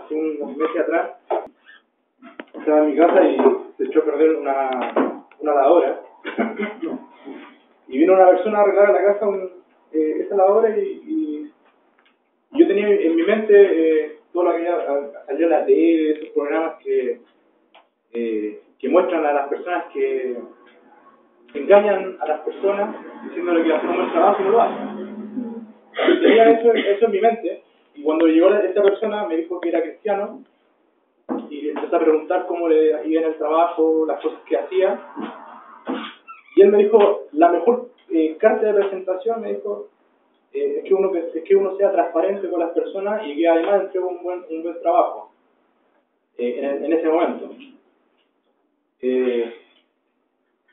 hace unos meses atrás estaba en mi casa y se echó a perder una lavadora. Y vino una persona a arreglar a la casa esa lavadora y yo tenía en mi mente todo lo que salió en la tele, esos programas que muestran a las personas que engañan a las personas diciéndole que hacen un buen trabajo y no lo hacen. Y tenía eso en mi mente, y cuando llegó esta persona me dijo que era cristiano y empecé a preguntar cómo le iba en el trabajo, las cosas que hacía, y él me dijo, la mejor carta de presentación, me dijo, es que uno sea transparente con las personas y que además entregue un buen trabajo en ese momento.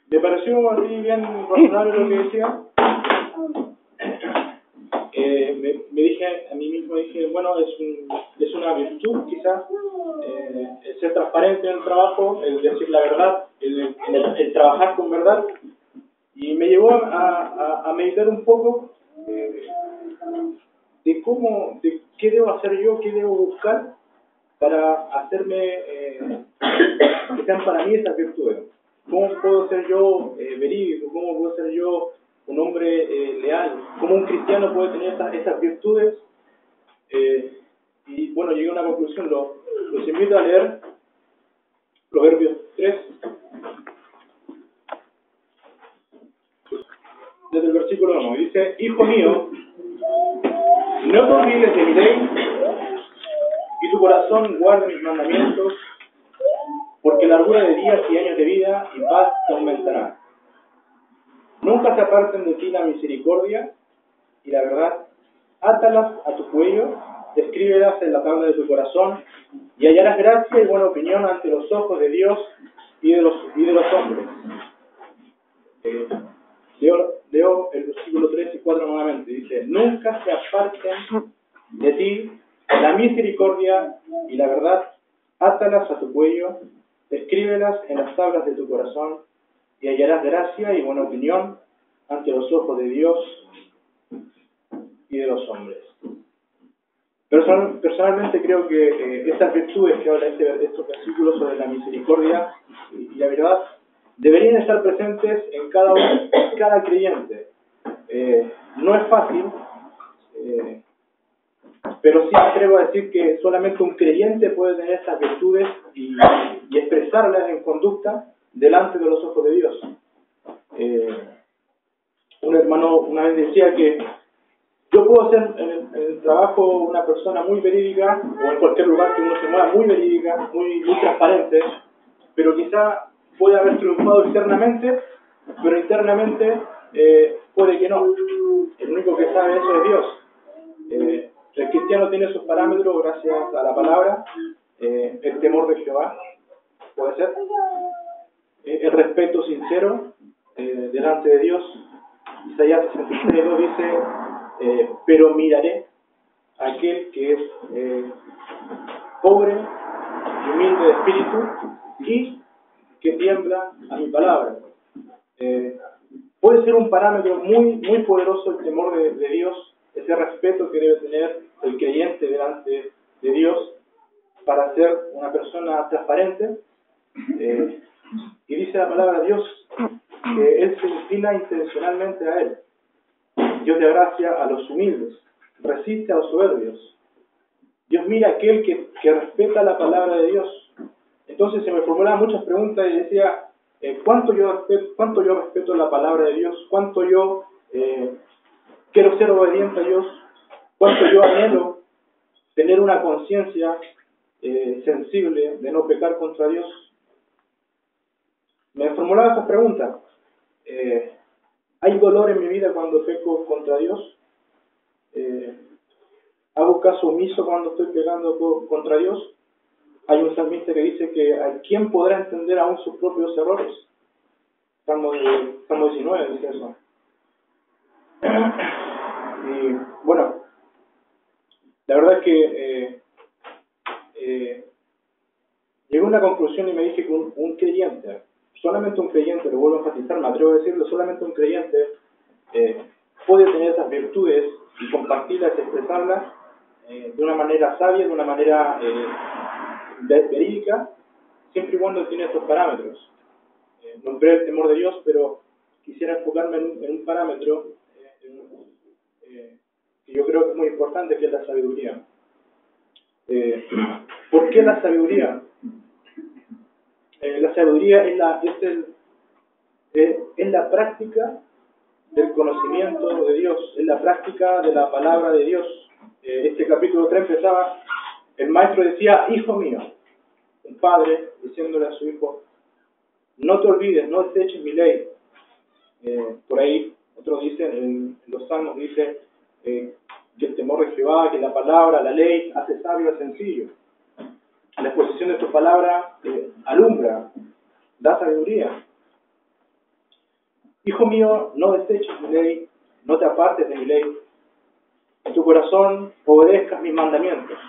Me pareció así bien razonable lo que decía. Me dije a mí mismo, bueno, es una virtud quizás, el ser transparente en el trabajo, el decir la verdad, el trabajar con verdad, y me llevó a meditar un poco de qué debo hacer yo, qué debo buscar para hacerme que sean para mí esas virtudes. ¿Cómo puedo ser yo verídico? ¿Cómo puedo ser yo un hombre leal? ¿Cómo un cristiano puede tener esas virtudes? Y bueno, llegué a una conclusión. Los invito a leer Proverbios 3, desde el versículo 1. Dice: Hijo mío, no te olvides de mi ley, y tu corazón guarde mis mandamientos, porque largura de días y años de vida y paz te aumentará. Nunca se aparten de ti la misericordia y la verdad, átalas a tu cuello, escríbelas en la tabla de tu corazón, y hallarás gracia y buena opinión ante los ojos de Dios y de los hombres. Leo el versículo 3 y 4 nuevamente. Dice: nunca se aparten de ti la misericordia y la verdad, átalas a tu cuello, escríbelas en las tablas de tu corazón, y hallarás gracia y buena opinión ante los ojos de Dios y de los hombres. Personalmente creo que estas virtudes que habla estos versículos sobre la misericordia y la verdad deberían estar presentes en cada creyente. No es fácil, pero sí me atrevo a decir que solamente un creyente puede tener estas virtudes y expresarlas en conducta delante de los ojos de Dios. Un hermano una vez decía que yo puedo ser en el trabajo una persona muy verídica, o en cualquier lugar que uno se mueva muy verídica, muy transparente, pero quizá puede haber triunfado externamente, pero internamente puede que no. El único que sabe eso es Dios. El cristiano tiene sus parámetros gracias a la palabra, el temor de Jehová, puede ser, el respeto sincero delante de Dios. Isaías 66:2 dice: pero miraré a aquel que es pobre y humilde de espíritu y que tiembla a mi palabra. Puede ser un parámetro muy, muy poderoso el temor de Dios, ese respeto que debe tener el creyente delante de Dios para ser una persona transparente. Y dice la palabra de Dios que Él se inclina intencionalmente a Él. Dios da gracia a los humildes, resiste a los soberbios. Dios mira a aquel que respeta la palabra de Dios. Entonces se me formulaban muchas preguntas y decía, ¿cuánto yo respeto la palabra de Dios? ¿Cuánto yo quiero ser obediente a Dios? ¿Cuánto yo anhelo tener una conciencia sensible de no pecar contra Dios? Me formulaba esas preguntas. ¿Hay dolor en mi vida cuando peco contra Dios? ¿Hago caso omiso cuando estoy pecando contra Dios? Hay un salmista que dice que ¿quién podrá entender aún sus propios errores? Salmo 19 dice eso. Y bueno, la verdad es que llegué a una conclusión y me dije que un creyente, solamente un creyente, lo vuelvo a enfatizar, me atrevo a decirlo, solamente un creyente puede tener esas virtudes y compartirlas, expresarlas de una manera sabia, de una manera verídica, siempre y cuando tiene estos parámetros. Nombré el temor de Dios, pero quisiera enfocarme en un parámetro que yo creo que es muy importante, que es la sabiduría. ¿Por qué la sabiduría? La sabiduría es la práctica del conocimiento de Dios, es la práctica de la palabra de Dios. Este capítulo 3 empezaba, el maestro decía, hijo mío, un padre diciéndole a su hijo, no te olvides, no deseches mi ley. Por ahí, otros dicen, en los salmos dice que el temor de Jehová, que la palabra, la ley, hace sabio al sencillo. La exposición de tu palabra alumbra, da sabiduría. Hijo mío, no deseches mi ley, no te apartes de mi ley. En tu corazón obedezcas mis mandamientos.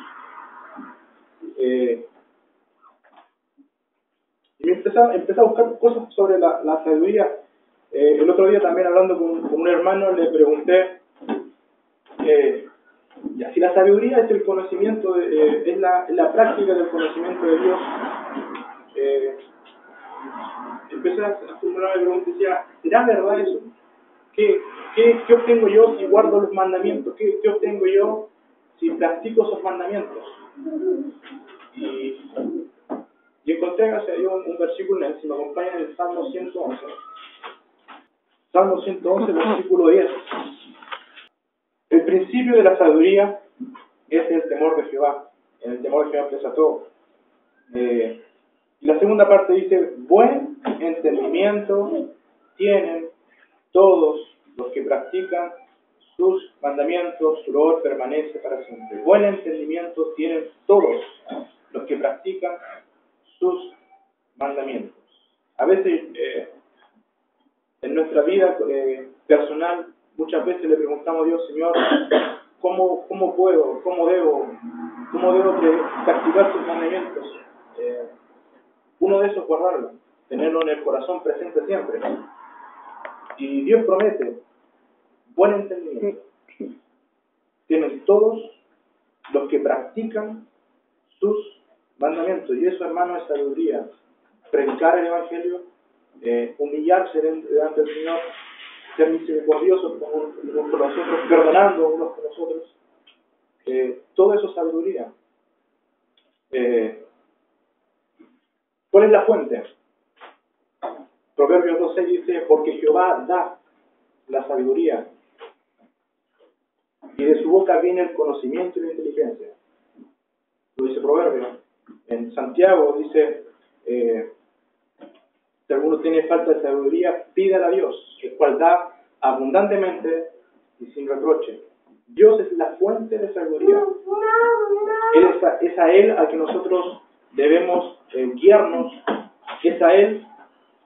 Y empecé a buscar cosas sobre la sabiduría. El otro día también hablando con un hermano le pregunté si la sabiduría es el conocimiento, es la práctica del conocimiento de Dios. Empecé a formular la pregunta y decía, ¿será verdad eso? ¿Qué obtengo yo si guardo los mandamientos? ¿Qué obtengo yo si practico esos mandamientos? Y encontré hacia Dios un versículo, si me acompañan, en el Salmo 111. Salmo 111, versículo 10. El principio de la sabiduría es el temor de Jehová. En el temor de Jehová empieza todo. Y la segunda parte dice, buen entendimiento tienen todos los que practican sus mandamientos, su loor permanece para siempre. Buen entendimiento tienen todos los que practican sus mandamientos. A veces en nuestra vida personal, muchas veces le preguntamos a Dios, Señor, ¿cómo puedo, cómo debo practicar sus mandamientos? Uno de esos es guardarlo, tenerlo en el corazón presente siempre. Y Dios promete buen entendimiento. Tienen todos los que practican sus mandamientos. Y eso, hermano, es sabiduría. Predicar el Evangelio, humillarse delante del Señor, ser misericordiosos con nosotros, perdonando unos con los otros. Todo eso es sabiduría. ¿Cuál es la fuente? Proverbios 2:6 dice, porque Jehová da la sabiduría, y de su boca viene el conocimiento y la inteligencia. Lo dice Proverbios. En Santiago dice, si alguno tiene falta de sabiduría, pídala a Dios, el cual da abundantemente y sin reproche. Dios es la fuente de sabiduría. Es a Él a que nosotros debemos guiarnos, es a Él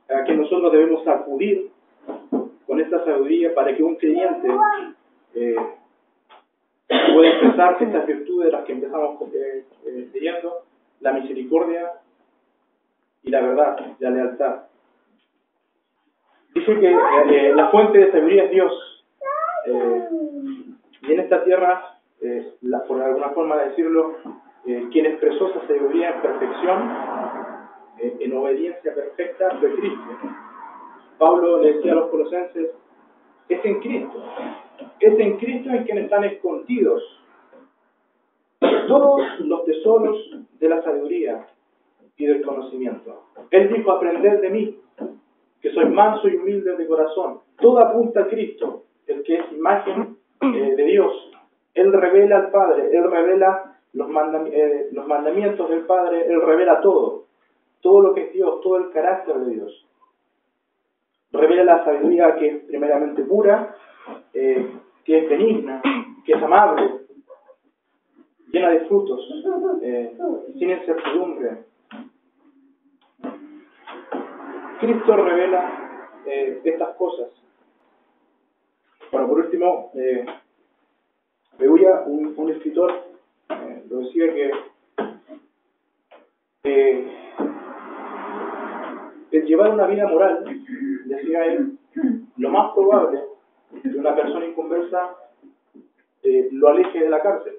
a que nosotros debemos acudir con esta sabiduría para que un creyente pueda expresar estas virtudes de las que empezamos leyendo, la misericordia y la verdad, la lealtad. Dice que la fuente de sabiduría es Dios. Y en esta tierra, por alguna forma de decirlo, quien expresó esa sabiduría en perfección, en obediencia perfecta, fue Cristo. Pablo le decía a los colosenses, es en Cristo en quien están escondidos todos los tesoros de la sabiduría y del conocimiento. Él dijo, aprended de mí, que soy manso y humilde de corazón. Todo apunta a Cristo, el que es imagen de Dios. Él revela al Padre, Él revela los mandamientos del Padre, Él revela todo lo que es Dios, todo el carácter de Dios. Revela la sabiduría que es primeramente pura, que es benigna, que es amable, llena de frutos, sin incertidumbre. Cristo revela estas cosas. Bueno, por último, Begulla, un escritor, lo decía que el llevar una vida moral, decía él, lo más probable es que una persona inconversa lo aleje de la cárcel.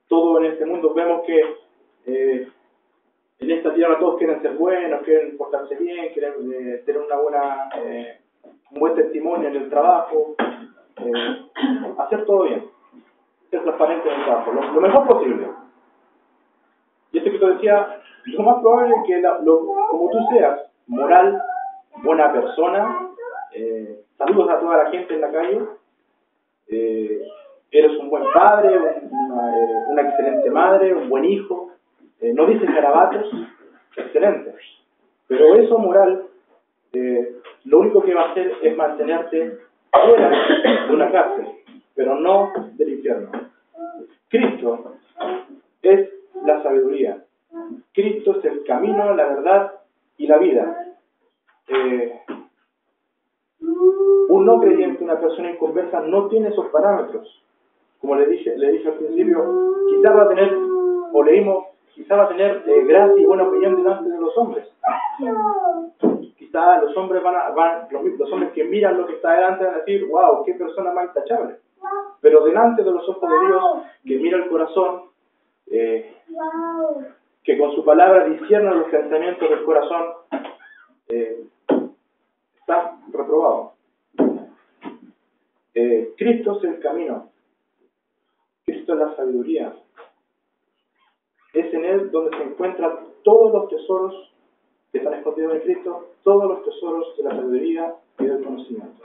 todo en este mundo vemos que en esta tierra todos quieren ser buenos, quieren portarse bien, quieren tener un buen testimonio en el trabajo, hacer todo bien, ser transparente en el trabajo, lo mejor posible. Y este que te decía, lo más probable es que como tú seas moral, buena persona, saludos a toda la gente en la calle, eres un buen padre, una excelente madre, un buen hijo, no dices garabatos, excelente. Pero eso moral, lo único que va a hacer es mantenerte fuera de una cárcel, pero no del infierno. Cristo es la sabiduría. Cristo es el camino, la verdad y la vida. Un no creyente, una persona inconversa, no tiene esos parámetros. Como le dije al principio, quizá va a tener, o leímos, quizá va a tener gracia y buena opinión delante de los hombres. Quizá los hombres los hombres que miran lo que está delante van a decir, wow, qué persona más intachable. Pero delante de los ojos de Dios, que mira el corazón, que con su palabra discierne los pensamientos del corazón, está reprobado. Cristo es el camino. Cristo es la sabiduría. Es en Él donde se encuentran todos los tesoros que están escondidos en Cristo, todos los tesoros de la sabiduría y del conocimiento.